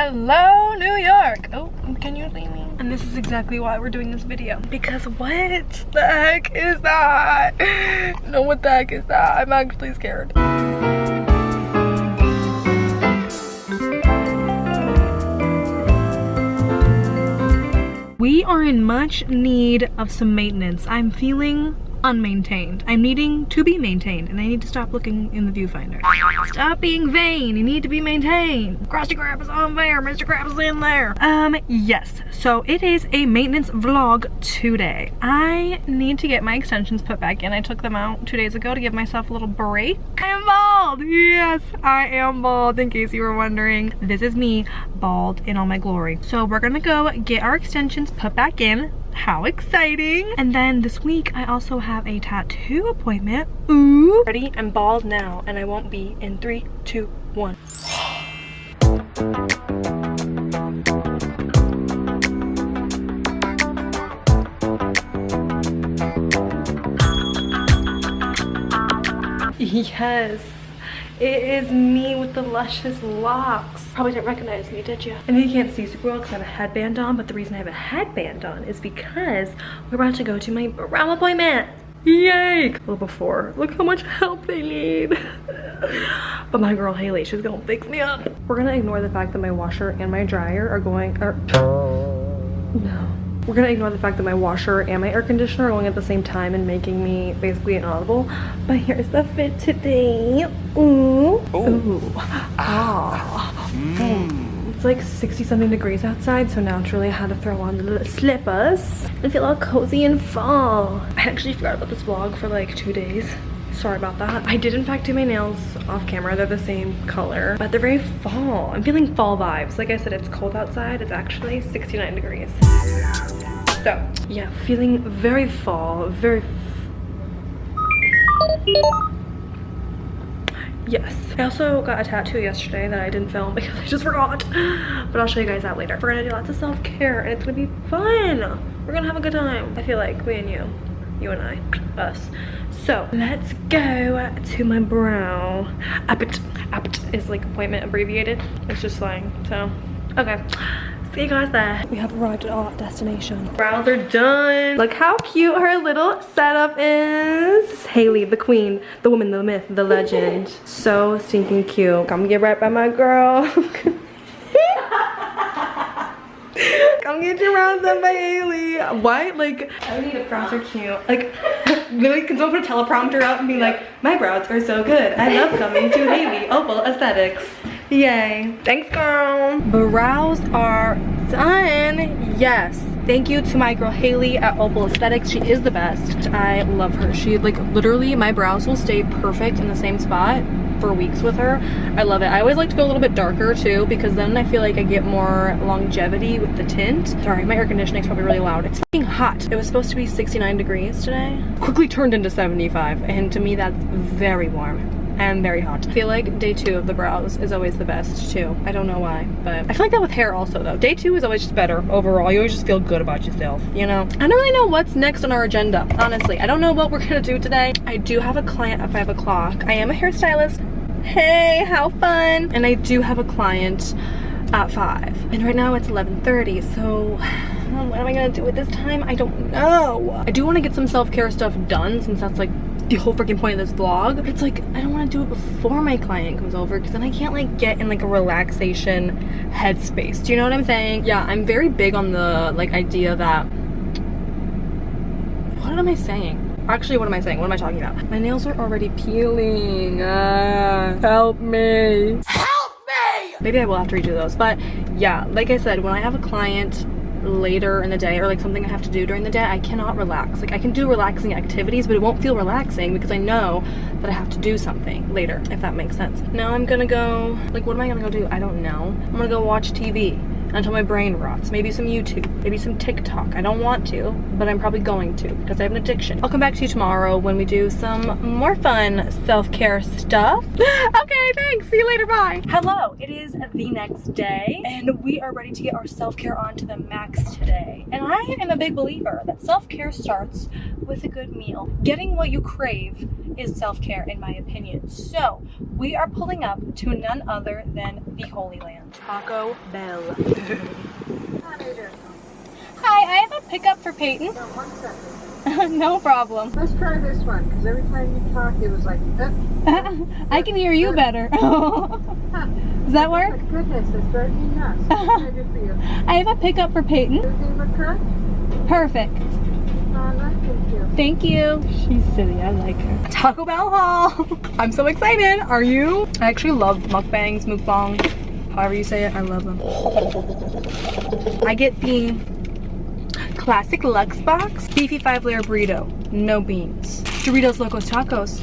Hello, New York. Oh, can you see me? And this is exactly why we're doing this video. Because what the heck is that? No, what the heck is that? I'm actually scared. We are in much need of some maintenance. I'm feeling unmaintained. I'm needing to be maintained, and I need to stop looking in the viewfinder. Stop being vain. You need to be maintained. Krusty Krab is on there. Mr. Krab is in there. Yes. So it is a maintenance vlog today. I need to get my extensions put back in. I took them out 2 days ago to give myself a little break. I am bald. Yes, I am bald. In case you were wondering, this is me, bald in all my glory. So we're gonna go get our extensions put back in. How exciting. And then this week I also have a tattoo appointment. Ooh. Ready? I'm bald now, and I won't be in 3, 2, 1. Yes, it is me with the luscious locks. Probably didn't recognize me, did you? I know you can't see super well because I have a headband on, but the reason I have a headband on is because we're about to go to my brow appointment. Yay! A little before. Look how much help they need. But my girl Haley, she's gonna fix me up. We're gonna ignore the fact that my washer and my dryer are going, no. We're gonna ignore the fact that my washer and my air conditioner are going at the same time and making me basically inaudible. But here's the fit today. Ooh. Ooh. Ah. It's like 60 something degrees outside, so naturally I had to throw on the little slippers and feel all cozy and fall. I actually forgot about this vlog for like 2 days. Sorry about that. I did in fact do my nails off camera. They're the same color, but they're very fall. I'm feeling fall vibes. Like I said, it's cold outside. It's actually 69 degrees. So yeah, feeling very fall, very yes. I also got a tattoo yesterday that I didn't film because I just forgot, but I'll show you guys that later. We're gonna do lots of self-care and it's gonna be fun. We're gonna have a good time. I feel like me and you and I, us. So let's go to my brow. APT is like appointment abbreviated. It's just slang, so okay. See you guys there. We have arrived at our destination. Brows are done. Look how cute her little setup is. This is Haley, the queen, the woman, the myth, the legend. So stinking cute. Come get right by my girl. Come get your brows done by Haley. Why? Like, I need a brows are cute. Like, literally, can someone put a teleprompter out and be like, my brows are so good. I love coming to Haley Opal Aesthetics. Yay. Thanks, girl. Brows are done. Yes. Thank you to my girl Haley at Opal Aesthetics. She is the best. I love her. She, like, literally, my brows will stay perfect in the same spot for weeks with her. I love it. I always like to go a little bit darker too, because then I feel like I get more longevity with the tint. Sorry, my air conditioning is probably really loud. It's fucking hot. It was supposed to be 69 degrees today. Quickly turned into 75, and to me that's very warm and very hot. I feel like day 2 of the brows is always the best too. I don't know why, but I feel like that with hair also though. Day 2 is always just better overall. You always just feel good about yourself, you know? I don't really know what's next on our agenda, honestly. I don't know what we're gonna do today. I do have a client at 5 o'clock. I am a hairstylist. Hey, how fun. And I do have a client at 5. And right now it's 11:30, so what am I gonna do at this time? I don't know. I do want to get some self-care stuff done since that's like the whole freaking point of this vlog. But it's like, I don't want to do it before my client comes over because then I can't like get in like a relaxation headspace. Do you know what I'm saying? Yeah, I'm very big on the like idea that, what am I saying? Actually, what am I saying? What am I talking about? My nails are already peeling. Help me. Help me! Maybe I will have to redo those. But yeah, like I said, when I have a client later in the day or like something I have to do during the day, I cannot relax. Like I can do relaxing activities, but it won't feel relaxing because I know that I have to do something later, if that makes sense. Now I'm gonna go, like what am I gonna go do? I don't know. I'm gonna go watch TV until my brain rots. Maybe some YouTube, maybe some TikTok. I don't want to, but I'm probably going to because I have an addiction. I'll come back to you tomorrow when we do some more fun self-care stuff. Okay, thanks. See you later. Bye. Hello, it is the next day and we are ready to get our self-care on to the max today. And I am a big believer that self-care starts with a good meal. Getting what you crave is self-care in my opinion. So we are pulling up to none other than the Holy Land. Taco Bell. Hi, I have a pickup for Peyton. No, 1 second. No problem. Let's try this one, because every time you talk, it was like, I can hear you better. Does that work? Oh my goodness, it's driving me nuts. What can I do for you? I have a pickup for Peyton. Everything look correct? Perfect. Thank you. Thank you. She's silly, I like her. Taco Bell haul. I'm so excited. Are you? I actually love mukbangs, mukbang, however you say it. I love them. I get the classic Lux box, beefy 5-layer burrito, no beans. Doritos Locos Tacos,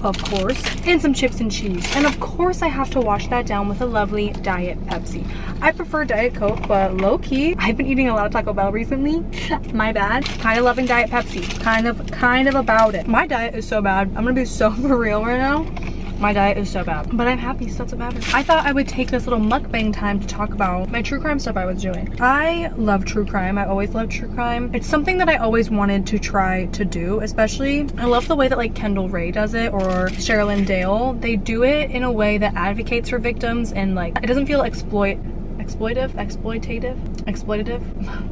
of course, and some chips and cheese. And of course I have to wash that down with a lovely Diet Pepsi. I prefer Diet Coke, but low-key, I've been eating a lot of Taco Bell recently. My bad. Kind of loving Diet Pepsi. Kind of about it. My diet is so bad. I'm gonna be so for real right now. My diet is so bad, but I'm happy, so that's what matters. I thought I would take this little mukbang time to talk about my true crime stuff I was doing. I love true crime. I always loved true crime. It's something that I always wanted to try to do, especially I love the way that like Kendall Rae does it or Sherilyn Dale. They do it in a way that advocates for victims and like it doesn't feel exploitative.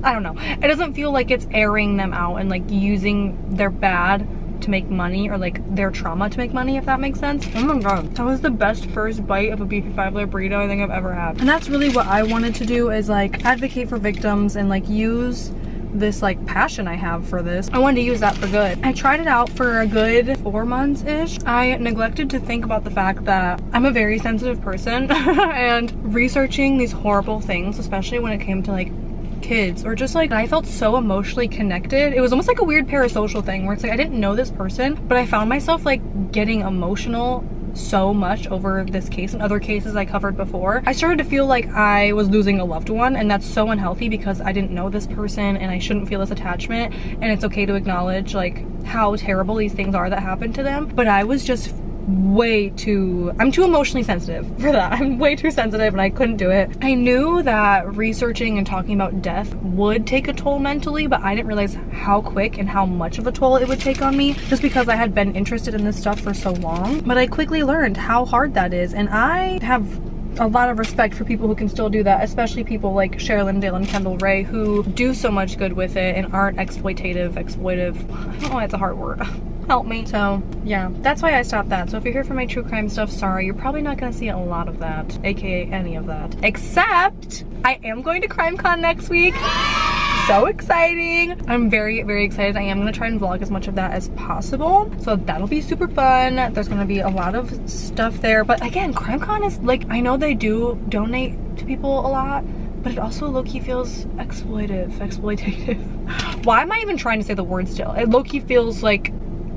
I don't know. It doesn't feel like it's airing them out and like using their bad to make money or like their trauma to make money, if that makes sense. Oh my god, that was the best first bite of a beefy 5-layer burrito I think I've ever had. And that's really what I wanted to do, is like advocate for victims and like use this like passion I have for this. I wanted to use that for good. I tried it out for a good 4 months-ish. I neglected to think about the fact that I'm a very sensitive person and researching these horrible things, especially when it came to like kids or just like I felt so emotionally connected. It was almost like a weird parasocial thing where it's like I didn't know this person, but I found myself like getting emotional so much over this case and other cases I covered before. I started to feel like I was losing a loved one, and that's so unhealthy because I didn't know this person and I shouldn't feel this attachment, and it's okay to acknowledge like how terrible these things are that happened to them. But I was just I'm too emotionally sensitive for that. I'm way too sensitive and I couldn't do it. I knew that researching and talking about death would take a toll mentally, but I didn't realize how quick and how much of a toll it would take on me just because I had been interested in this stuff for so long. But I quickly learned how hard that is, and I have a lot of respect for people who can still do that, especially people like Sherilyn Dale and Kendall Rae who do so much good with it and aren't exploitive. I don't know why it's a hard word. Help me. So yeah, that's why I stopped that. So if you're here for my true crime stuff, sorry, you're probably not gonna see a lot of that, aka any of that, except I am going to CrimeCon next week. So exciting. I'm very, very excited. I am gonna try and vlog as much of that as possible, so that'll be super fun. There's gonna be a lot of stuff there, but again, CrimeCon is like, I know they do donate to people a lot, but it also low-key feels exploitative. Why am I even trying to say the word still? It low-key feels like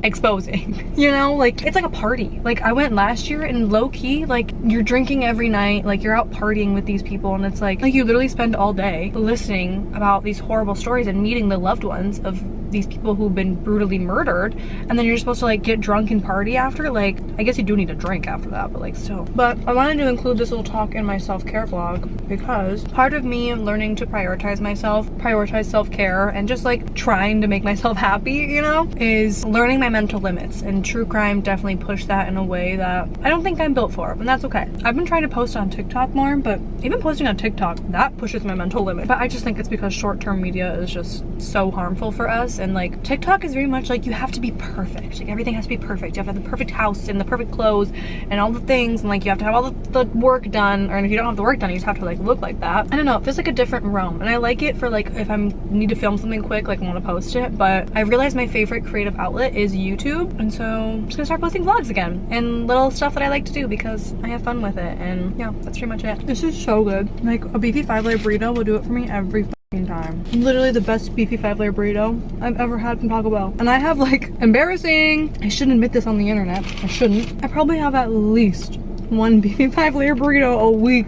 exposing, you know, like it's like a party. Like I went last year and low-key, like you're drinking every night, like you're out partying with these people, and it's like you literally spend all day listening about these horrible stories and meeting the loved ones of these people who've been brutally murdered, and then you're supposed to like get drunk and party after. Like I guess you do need a drink after that, but like still. But I wanted to include this little talk in my self-care vlog because part of me learning to prioritize myself, prioritize self-care, and just like trying to make myself happy, you know, is learning my mental limits, and true crime definitely pushed that in a way that I don't think I'm built for, and that's okay. I've been trying to post on TikTok more, but even posting on TikTok, that pushes my mental limit. But I just think it's because short-term media is just so harmful for us, and like TikTok is very much like you have to be perfect. Like everything has to be perfect. You have to have the perfect house and the perfect clothes and all the things, and like you have to have all the work done, or if you don't have the work done, you just have to like look like that. I don't know, it feels like a different realm, and I like it for like if I need to film something quick, like want to post it. But I realized my favorite creative outlet is YouTube, and so I'm just gonna start posting vlogs again and little stuff that I like to do because I have fun with it. And yeah, that's pretty much it. This is so good. Like a beefy 5-layer burrito will do it for me every time. Literally the best beefy 5-layer burrito I've ever had from Taco Bell. And I have like, embarrassing, I shouldn't admit this on the internet, I shouldn't, I probably have at least one beefy 5-layer burrito a week.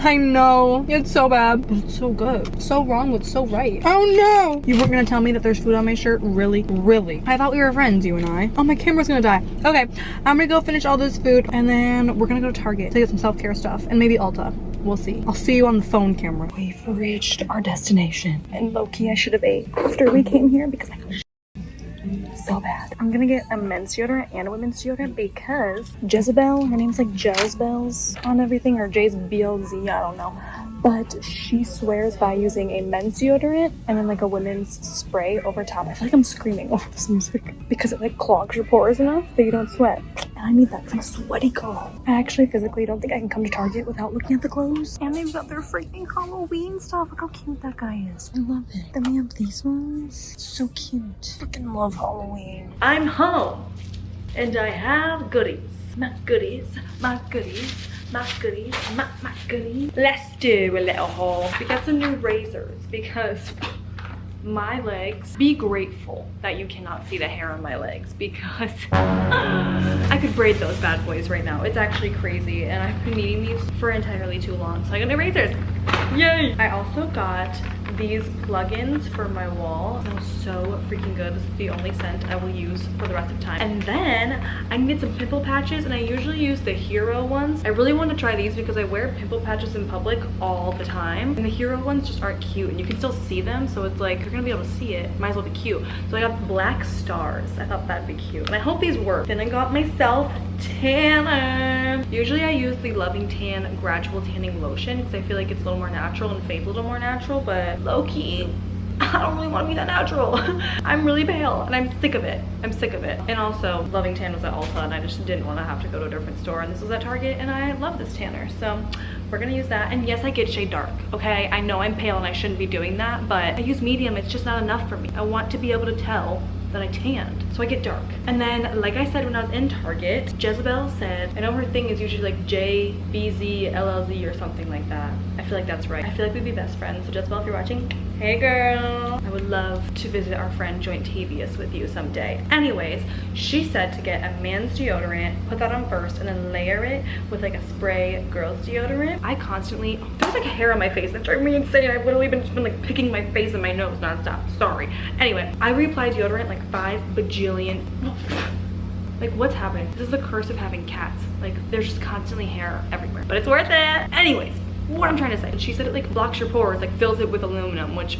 I know, it's so bad, but it's so good. So wrong but so right. Oh no! You weren't gonna tell me that there's food on my shirt? Really? Really? I thought we were friends, you and I. Oh, my camera's gonna die. Okay, I'm gonna go finish all this food, and then we're gonna go to Target to get some self-care stuff, and maybe Ulta. We'll see. I'll see you on the phone camera. We've reached our destination. And low-key, I should have ate after we came here because I got so bad. I'm gonna get a men's deodorant and a women's deodorant because Jezebel, her name's like Jezebel's on everything, or J's BLZ, I don't know. But she swears by using a men's deodorant and then like a women's spray over top. I feel like I'm screaming over this music because it like clogs your pores enough that you don't sweat. And I need that because I'm a sweaty girl. I actually physically don't think I can come to Target without looking at the clothes. And they've got their freaking Halloween stuff. Look how cute that guy is. I love it. Then we have these ones. So cute. Freaking love Halloween. I'm home and I have goodies. My goodies. My goodies. My goodies, my goodies. Let's do a little haul. We got some new razors because my legs, be grateful that you cannot see the hair on my legs because I could braid those bad boys right now. It's actually crazy and I've been needing these for entirely too long. So I got new razors. Yay! I also got these plugins for my wall. It smells so freaking good. This is the only scent I will use for the rest of time. And then I needed some pimple patches and I usually use the Hero ones. I really want to try these because I wear pimple patches in public all the time. And the Hero ones just aren't cute and you can still see them. So it's like, you're gonna be able to see it. Might as well be cute. So I got black stars. I thought that'd be cute. And I hope these work. Then I got myself tanner. Usually I use the Loving Tan Gradual Tanning Lotion because I feel like it's a little more natural and fades a little more natural, but low-key, I don't really want to be that natural. I'm really pale and I'm sick of it. I'm sick of it. And also, Loving Tan was at Ulta and I just didn't want to have to go to a different store, and this was at Target and I love this tanner. So we're gonna use that. And yes, I get shade dark, okay? I know I'm pale and I shouldn't be doing that, but I use medium. It's just not enough for me. I want to be able to tell that I tanned, so I get dark. And then, like I said when I was in Target, Jezebel said, I know her thing is usually like JBZLLZ or something like that. I feel like that's right. I feel like we'd be best friends. So Jezebel, if you're watching, hey girl. I would love to visit our friend Jointavious with you someday. Anyways, she said to get a man's deodorant, put that on first, and then layer it with like a spray girl's deodorant. I constantly, there's like hair on my face. That's driving me insane. I've literally been like picking my face and my nose nonstop. Sorry. Anyway, I reapply deodorant like 5 bajillion. Like, what's happening? This is the curse of having cats. Like, there's just constantly hair everywhere. But it's worth it. Anyways, what I'm trying to say. She said it like blocks your pores, like fills it with aluminum, which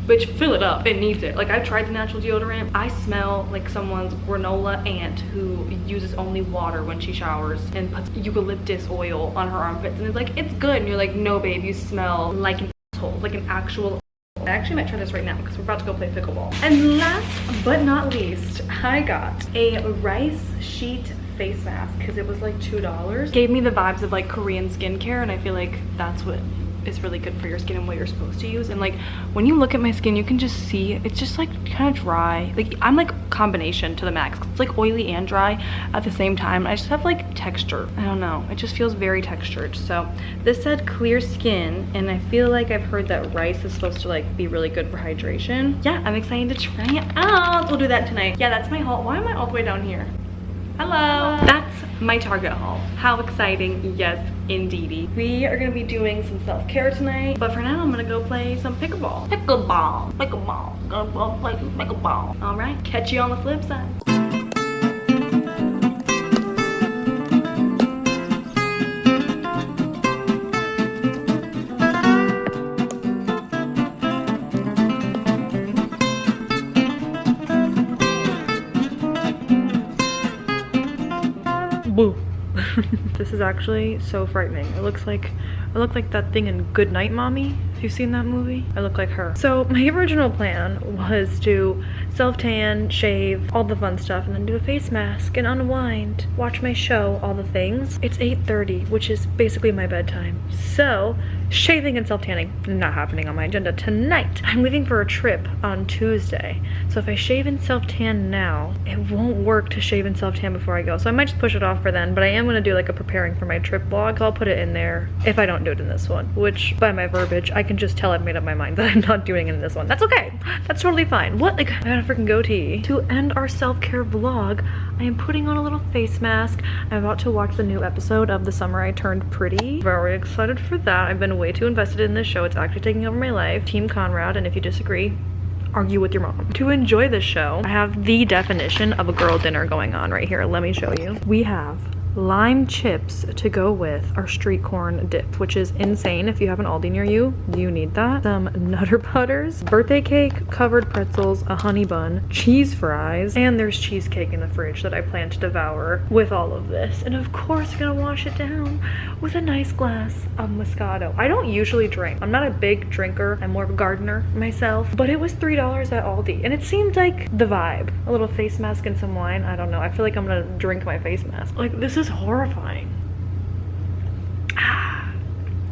fill it up. It needs it. Like, I've tried the natural deodorant. I smell like someone's granola aunt who uses only water when she showers and puts eucalyptus oil on her armpits. And it's like, it's good. And you're like, no, babe, you smell like an asshole, like an actual. I actually might try this right now because we're about to go play pickleball. And last but not least, I got a rice sheet face mask because it was like $2. Gave me the vibes of like Korean skincare, and I feel like that's what is really good for your skin and what you're supposed to use. And like when you look at my skin, you can just see it's just like kind of dry. Like I'm like combination to the max. It's like oily and dry at the same time. I just have like texture. I don't know, it just feels very textured. So this said clear skin, and I feel like I've heard that rice is supposed to like be really good for hydration. Yeah, I'm excited to try it out. We'll do that tonight. Yeah, that's my haul. Why am I all the way down here? Hello. That's my Target haul. How exciting. Yes, indeedy. We are gonna be doing some self-care tonight, but for now I'm gonna go play some pickleball. Pickleball. Gonna go play some pickleball. All right, catch you on the flip side. Boo. This is actually so frightening. I look like that thing in Good Night Mommy. Have you seen that movie? I look like her. So my original plan was to self-tan, shave, all the fun stuff, and then do a face mask and unwind, watch my show, all the things. It's 8:30, which is basically my bedtime. So shaving and self-tanning, not happening on my agenda tonight. I'm leaving for a trip on Tuesday. So if I shave and self-tan now, it won't work to shave and self-tan before I go. So I might just push it off for then, but I am gonna do like a preparing for my trip vlog. So I'll put it in there if I don't do it in this one, which by my verbiage, I can just tell I've made up my mind that I'm not doing it in this one. That's okay. That's totally fine. What? Like, I got a freaking goatee. To end our self-care vlog, I am putting on a little face mask. I'm about to watch the new episode of The Summer I Turned Pretty. Very excited for that. I've been way too invested in this show. It's actually taking over my life. Team Conrad, and if you disagree, argue with your mom. To enjoy this show, I have the definition of a girl dinner going on right here. Let me show you. We have lime chips to go with our street corn dip, which is insane. If you have an Aldi near you, you need that. Some Nutter Butters, birthday cake, covered pretzels, a honey bun, cheese fries, and there's cheesecake in the fridge that I plan to devour with all of this. And of course, I'm gonna wash it down with a nice glass of Moscato. I don't usually drink. I'm not a big drinker. I'm more of a gardener myself, but it was $3 at Aldi, and it seemed like the vibe. A little face mask and some wine. I don't know. I feel like I'm gonna drink my face mask. Like, this is horrifying.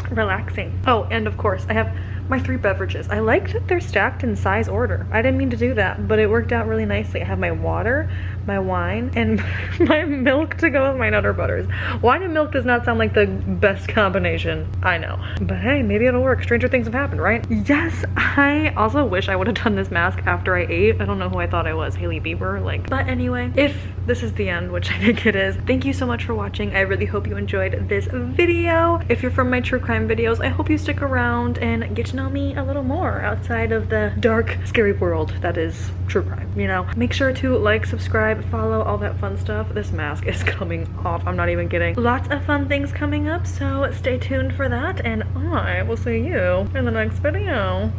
Relaxing. Oh, and of course, I have my 3 beverages. I like that they're stacked in size order. I didn't mean to do that, but it worked out really nicely. I have my water, my wine, and my milk to go with my Nutter Butters. Wine and milk does not sound like the best combination, I know. But hey, maybe it'll work. Stranger things have happened, right? Yes, I also wish I would have done this mask after I ate. I don't know who I thought I was, Hailey Bieber, like. But anyway, if this is the end, which I think it is, thank you so much for watching. I really hope you enjoyed this video. If you're from my true crime videos, I hope you stick around and get to know me a little more outside of the dark, scary world that is true crime, you know? Make sure to like, subscribe, follow, all that fun stuff. This mask is coming off. I'm not even kidding. Lots of fun things coming up, so stay tuned for that, and I will see you in the next video.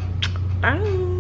Bye.